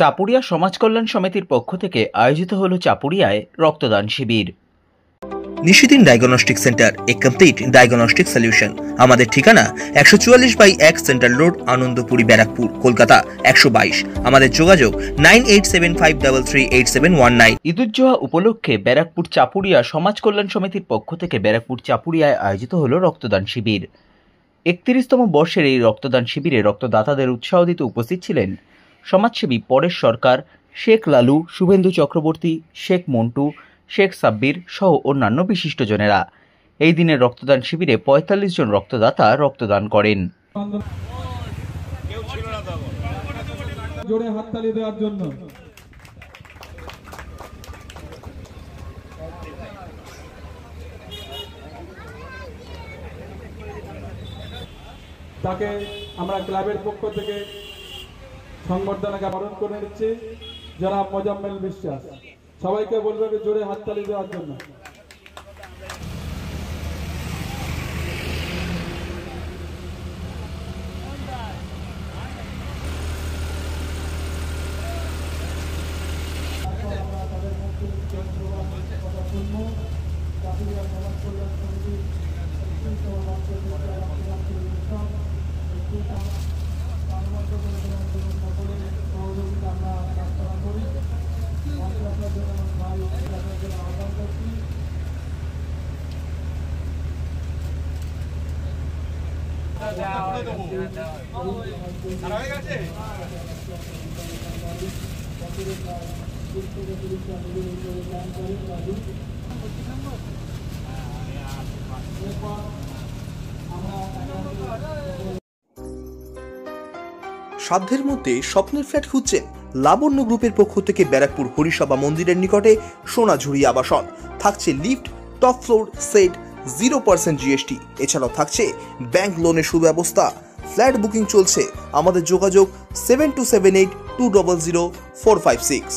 চাপুরিয়া সমাজ কল্যাণ সমিতির পক্ষ থেকে আয়োজিত হলো চাপুরিয়ায় রক্তদান শিবির। নিশিদিন ডায়াগনস্টিক সেন্টার, এ কমপ্লিট ডায়াগনস্টিক সলিউশন। আমাদের ঠিকানা 144/1 সেন্ট্রাল রোড, আনন্দপুরি, ব্যারাকপুর, কলকাতা 122। আমাদের যোগাযোগ 9875338719। ঈদুজ্জোহা উপলক্ষে ব্যারাকপুর চাপুরিয়া সমাজ কল্যাণ সমিতির পক্ষ থেকে ব্যারাকপুর চাপুরিয়ায় আয়োজিত হলো রক্তদান শিবির। 31তম বর্ষের এই রক্তদান শিবিরে রক্তদাতাদের উৎসাহ দিতে উপস্থিত ছিলেন সমাজসেবী পরেশ সরকার, শেখ লালু, শুভেন্দু চক্রবর্তী, শেখ মন্টু, শেখ সাব্বির সহ অন্যান্য বিশিষ্টজনেরা। এই দিনের রক্তদান শিবিরে ৪৫ জন রক্তদাতা রক্তদান করেন। জোরে হাততালি দেওয়ার জন্য তাকে আমরা ক্লাবের পক্ষ থেকে সংবর্ধনা জ্ঞাপন করে নিচ্ছি। জনাব মোজাম্মেল বিশ্বাস, সবাইকে বলবেন জোরে হাততালি দেওয়ার জন্য। সাধ্যের মধ্যে স্বপ্নের ফ্ল্যাট খুঁজছেন? লাবণ্য গ্রুপের পক্ষ থেকে ব্যারাকপুর হরিসভা মন্দিরের নিকটে সোনাঝুরি আবাসন। থাকছে lift, top floor, set, 0% GST। এছাড়াও থাকছে ব্যাংক লোনের সুব্যবস্থা। ফ্ল্যাট বুকিং চলছে। আমাদের যোগাযোগ 7278200456।